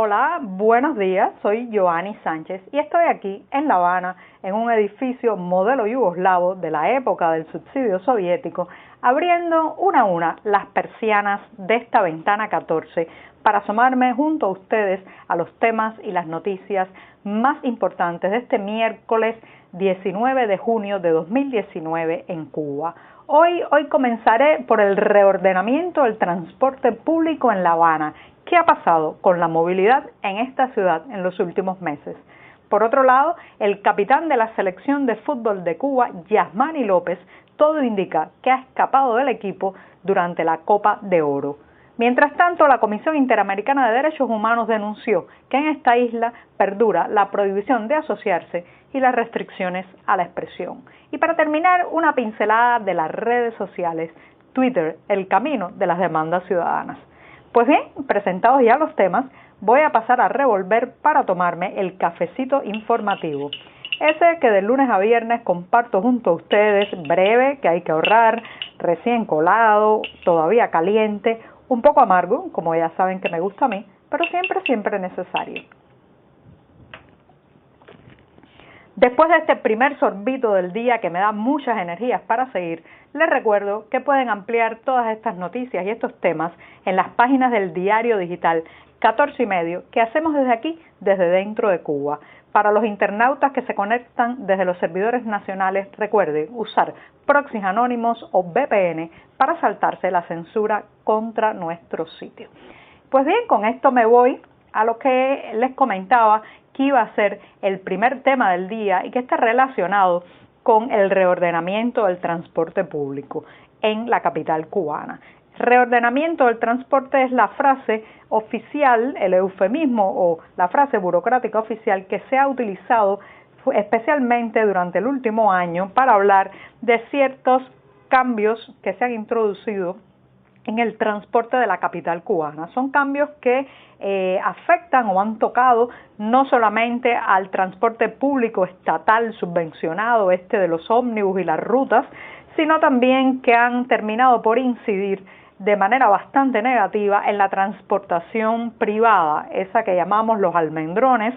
Hola, buenos días, soy Joanny Sánchez y estoy aquí en La Habana, en un edificio modelo yugoslavo de la época del subsidio soviético, abriendo una a una las persianas de esta ventana 14 para asomarme junto a ustedes a los temas y las noticias más importantes de este miércoles 19 de junio de 2019 en Cuba. Hoy comenzaré por el reordenamiento del transporte público en La Habana. ¿Qué ha pasado con la movilidad en esta ciudad en los últimos meses? Por otro lado, el capitán de la selección de fútbol de Cuba, Yasmani López, todo indica que ha escapado del equipo durante la Copa de Oro. Mientras tanto, la Comisión Interamericana de Derechos Humanos denunció que en esta isla perdura la prohibición de asociarse y las restricciones a la expresión. Y para terminar, una pincelada de las redes sociales, Twitter, el camino de las demandas ciudadanas. Pues bien, presentados ya los temas, voy a pasar a revolver para tomarme el cafecito informativo. Ese que de lunes a viernes comparto junto a ustedes, breve, que hay que ahorrar, recién colado, todavía caliente, un poco amargo, como ya saben que me gusta a mí, pero siempre necesario. Después de este primer sorbito del día que me da muchas energías para seguir, les recuerdo que pueden ampliar todas estas noticias y estos temas en las páginas del diario digital 14 y medio que hacemos desde aquí, desde dentro de Cuba. Para los internautas que se conectan desde los servidores nacionales, recuerden usar proxies anónimos o VPN para saltarse la censura contra nuestro sitio. Pues bien, con esto me voy a lo que les comentaba que iba a ser el primer tema del día y que está relacionado con el reordenamiento del transporte público en la capital cubana. Reordenamiento del transporte es la frase oficial, el eufemismo o la frase burocrática oficial que se ha utilizado especialmente durante el último año para hablar de ciertos cambios que se han introducido en el transporte de la capital cubana. Son cambios que afectan o han tocado no solamente al transporte público estatal subvencionado, de los ómnibus y las rutas, sino también que han terminado por incidir de manera bastante negativa en la transportación privada, esa que llamamos los almendrones,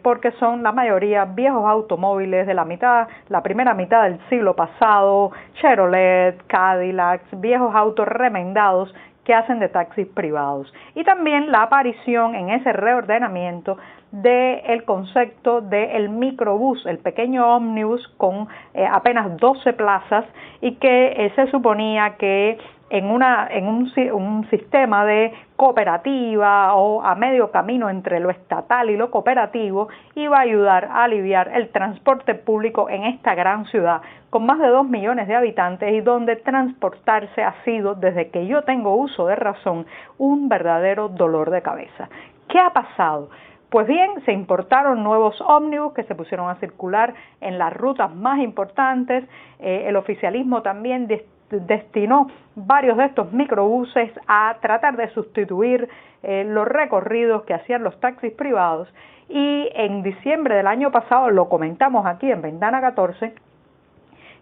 porque son la mayoría viejos automóviles de la primera mitad del siglo pasado, Chevrolet, Cadillacs, viejos autos remendados que hacen de taxis privados. Y también la aparición en ese reordenamiento del concepto del microbús, el pequeño ómnibus con apenas 12 plazas y que se suponía que en un sistema de cooperativa o a medio camino entre lo estatal y lo cooperativo iba a ayudar a aliviar el transporte público en esta gran ciudad con más de 2 millones de habitantes y donde transportarse ha sido, desde que yo tengo uso de razón, un verdadero dolor de cabeza. ¿Qué ha pasado? Pues bien, se importaron nuevos ómnibus que se pusieron a circular en las rutas más importantes. El oficialismo también destinó varios de estos microbuses a tratar de sustituir los recorridos que hacían los taxis privados. Y en diciembre del año pasado, lo comentamos aquí en Ventana 14,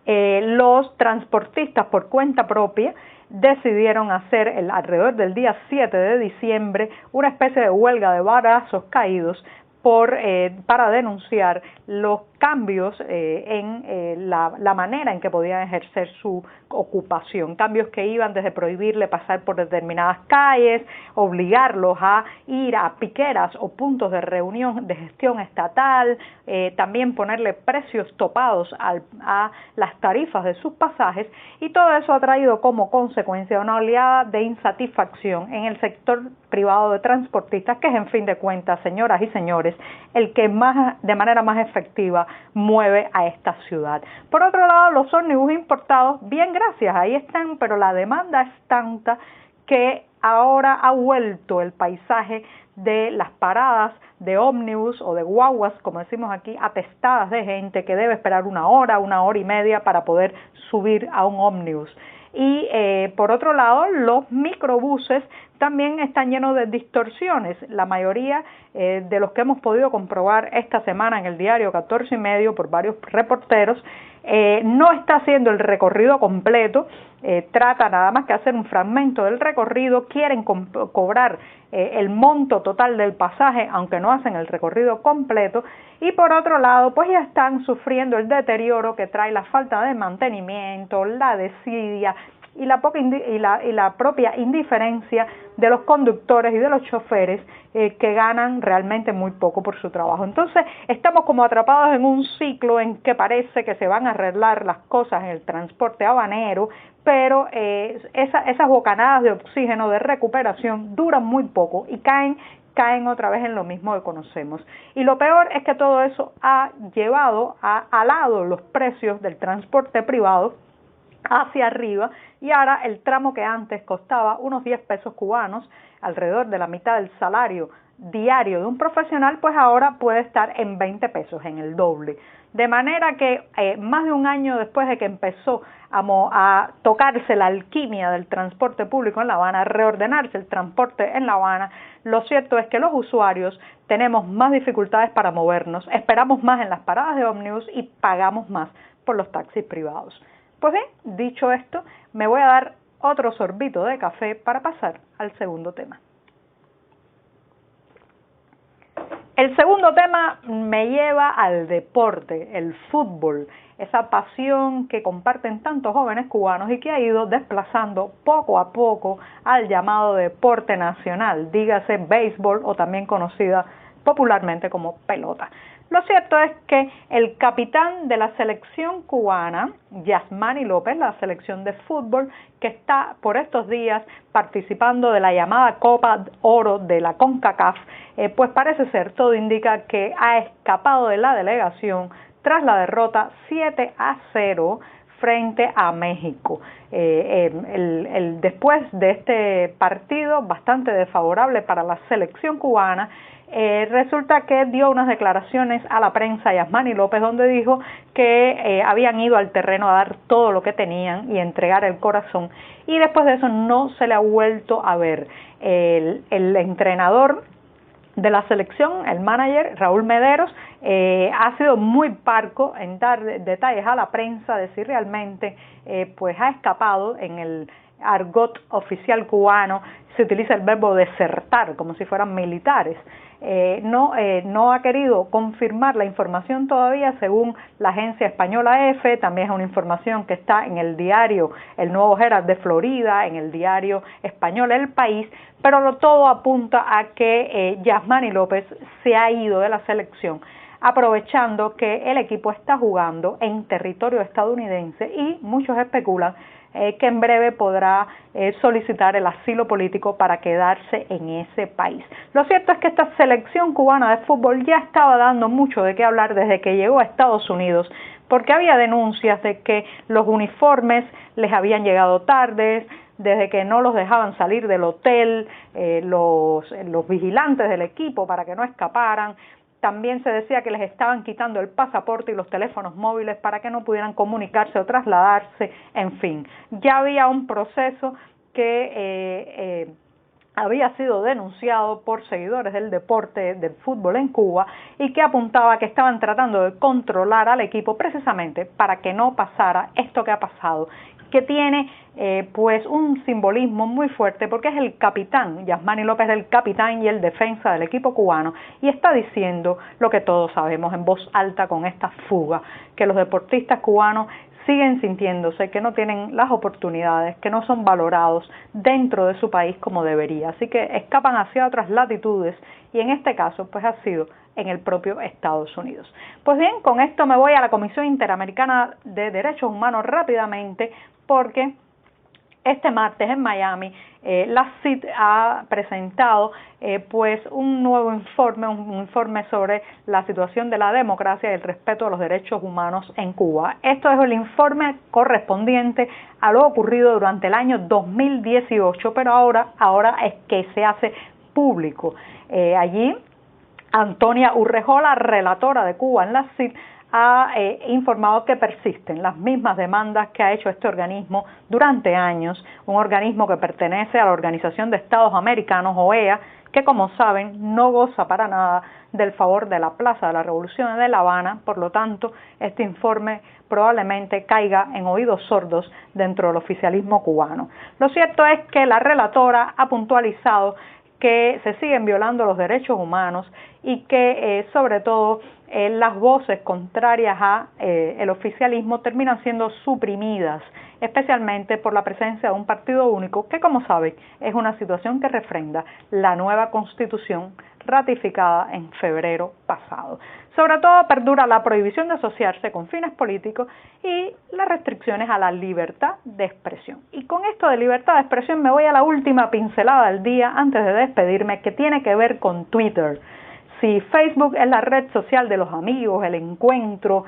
los transportistas por cuenta propia decidieron hacer alrededor del día 7 de diciembre una especie de huelga de brazos caídos para denunciar los cambios en la manera en que podían ejercer su ocupación, cambios que iban desde prohibirle pasar por determinadas calles, obligarlos a ir a piqueras o puntos de reunión de gestión estatal, también ponerle precios topados a las tarifas de sus pasajes, y todo eso ha traído como consecuencia una oleada de insatisfacción en el sector privado de transportistas, que es, en fin de cuentas, señoras y señores, el que de manera más efectiva mueve a esta ciudad. Por otro lado, los ómnibus importados, bien, gracias, ahí están, pero la demanda es tanta que ahora ha vuelto el paisaje de las paradas de ómnibus o de guaguas, como decimos aquí, atestadas de gente que debe esperar una hora y media para poder subir a un ómnibus. Y por otro lado, los microbuses también están llenos de distorsiones. La mayoría de los que hemos podido comprobar esta semana en el diario 14 y medio por varios reporteros No está haciendo el recorrido completo, trata nada más que hacer un fragmento del recorrido, quieren cobrar el monto total del pasaje, aunque no hacen el recorrido completo, y por otro lado, pues ya están sufriendo el deterioro que trae la falta de mantenimiento, la desidia y la propia indiferencia de los conductores y de los choferes que ganan realmente muy poco por su trabajo. Entonces estamos como atrapados en un ciclo en que parece que se van a arreglar las cosas en el transporte habanero, pero esas bocanadas de oxígeno de recuperación duran muy poco y caen otra vez en lo mismo que conocemos. Y lo peor es que todo eso ha alado los precios del transporte privado hacia arriba, y ahora el tramo que antes costaba unos 10 pesos cubanos, alrededor de la mitad del salario diario de un profesional, pues ahora puede estar en 20 pesos, en el doble. De manera que más de un año después de que empezó a tocarse la alquimia del transporte público en La Habana, a reordenarse el transporte en La Habana, lo cierto es que los usuarios tenemos más dificultades para movernos, esperamos más en las paradas de ómnibus y pagamos más por los taxis privados. Pues bien, dicho esto, me voy a dar otro sorbito de café para pasar al segundo tema. El segundo tema me lleva al deporte, el fútbol, esa pasión que comparten tantos jóvenes cubanos y que ha ido desplazando poco a poco al llamado deporte nacional, dígase béisbol o también conocida popularmente como pelota. Lo cierto es que el capitán de la selección cubana, Yasmany López, la selección de fútbol, que está por estos días participando de la llamada Copa Oro de la CONCACAF, pues parece ser, todo indica que ha escapado de la delegación tras la derrota 7-0 frente a México. Después de este partido bastante desfavorable para la selección cubana, resulta que dio unas declaraciones a la prensa Yasmany López, donde dijo que habían ido al terreno a dar todo lo que tenían y entregar el corazón, y después de eso no se le ha vuelto a ver. El entrenador de la selección, el manager Raúl Mederos, ha sido muy parco en dar detalles a la prensa de si realmente pues ha escapado. En el argot oficial cubano se utiliza el verbo desertar, como si fueran militares. No ha querido confirmar la información todavía, según la agencia española EFE. También es una información que está en el diario El Nuevo Herald de Florida, en el diario español El País, pero todo apunta a que Yasmany López se ha ido de la selección, aprovechando que el equipo está jugando en territorio estadounidense y muchos especulan que en breve podrá solicitar el asilo político para quedarse en ese país. Lo cierto es que esta selección cubana de fútbol ya estaba dando mucho de qué hablar desde que llegó a Estados Unidos, porque había denuncias de que los uniformes les habían llegado tarde, desde que no los dejaban salir del hotel, los vigilantes del equipo para que no escaparan. También se decía que les estaban quitando el pasaporte y los teléfonos móviles para que no pudieran comunicarse o trasladarse, en fin. Ya había un proceso que había sido denunciado por seguidores del deporte del fútbol en Cuba y que apuntaba que estaban tratando de controlar al equipo precisamente para que no pasara esto que ha pasado, que tiene pues un simbolismo muy fuerte, porque es el capitán, Yasmany López es el capitán y el defensa del equipo cubano, y está diciendo lo que todos sabemos en voz alta con esta fuga, que los deportistas cubanos siguen sintiéndose que no tienen las oportunidades, que no son valorados dentro de su país como debería, así que escapan hacia otras latitudes, y en este caso pues ha sido en el propio Estados Unidos. Pues bien, con esto me voy a la Comisión Interamericana de Derechos Humanos rápidamente, porque este martes en Miami la CID ha presentado pues un nuevo informe, un informe sobre la situación de la democracia y el respeto a los derechos humanos en Cuba. Esto es el informe correspondiente a lo ocurrido durante el año 2018, pero ahora es que se hace público. Allí Antonia Urrejola, relatora de Cuba en la CID, ha informado que persisten las mismas demandas que ha hecho este organismo durante años, un organismo que pertenece a la Organización de Estados Americanos, OEA, que como saben no goza para nada del favor de la Plaza de la Revolución de La Habana. Por lo tanto, este informe probablemente caiga en oídos sordos dentro del oficialismo cubano. Lo cierto es que la relatora ha puntualizado que se siguen violando los derechos humanos y que sobre todo las voces contrarias a el oficialismo terminan siendo suprimidas, especialmente por la presencia de un partido único que, como saben, es una situación que refrenda la nueva Constitución ratificada en febrero pasado. Sobre todo perdura la prohibición de asociarse con fines políticos y las restricciones a la libertad de expresión. Y con esto de libertad de expresión me voy a la última pincelada del día antes de despedirme, que tiene que ver con Twitter. Si Facebook es la red social de los amigos, el encuentro,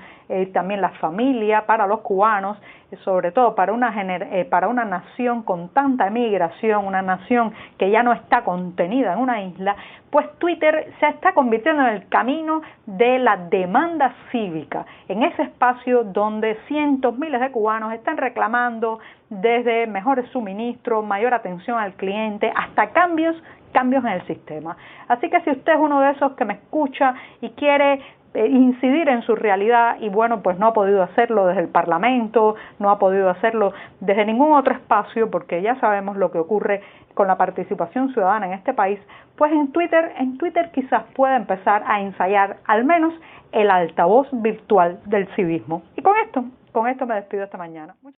también la familia para los cubanos, sobre todo para una nación con tanta emigración, una nación que ya no está contenida en una isla, pues Twitter se está convirtiendo en el camino de la demanda cívica, en ese espacio donde cientos, miles de cubanos están reclamando desde mejores suministros, mayor atención al cliente, hasta cambios en el sistema. Así que si usted es uno de esos que me escucha y quiere incidir en su realidad y bueno, pues no ha podido hacerlo desde el Parlamento, no ha podido hacerlo desde ningún otro espacio, porque ya sabemos lo que ocurre con la participación ciudadana en este país, pues en Twitter quizás pueda empezar a ensayar al menos el altavoz virtual del civismo. Y con esto me despido esta mañana.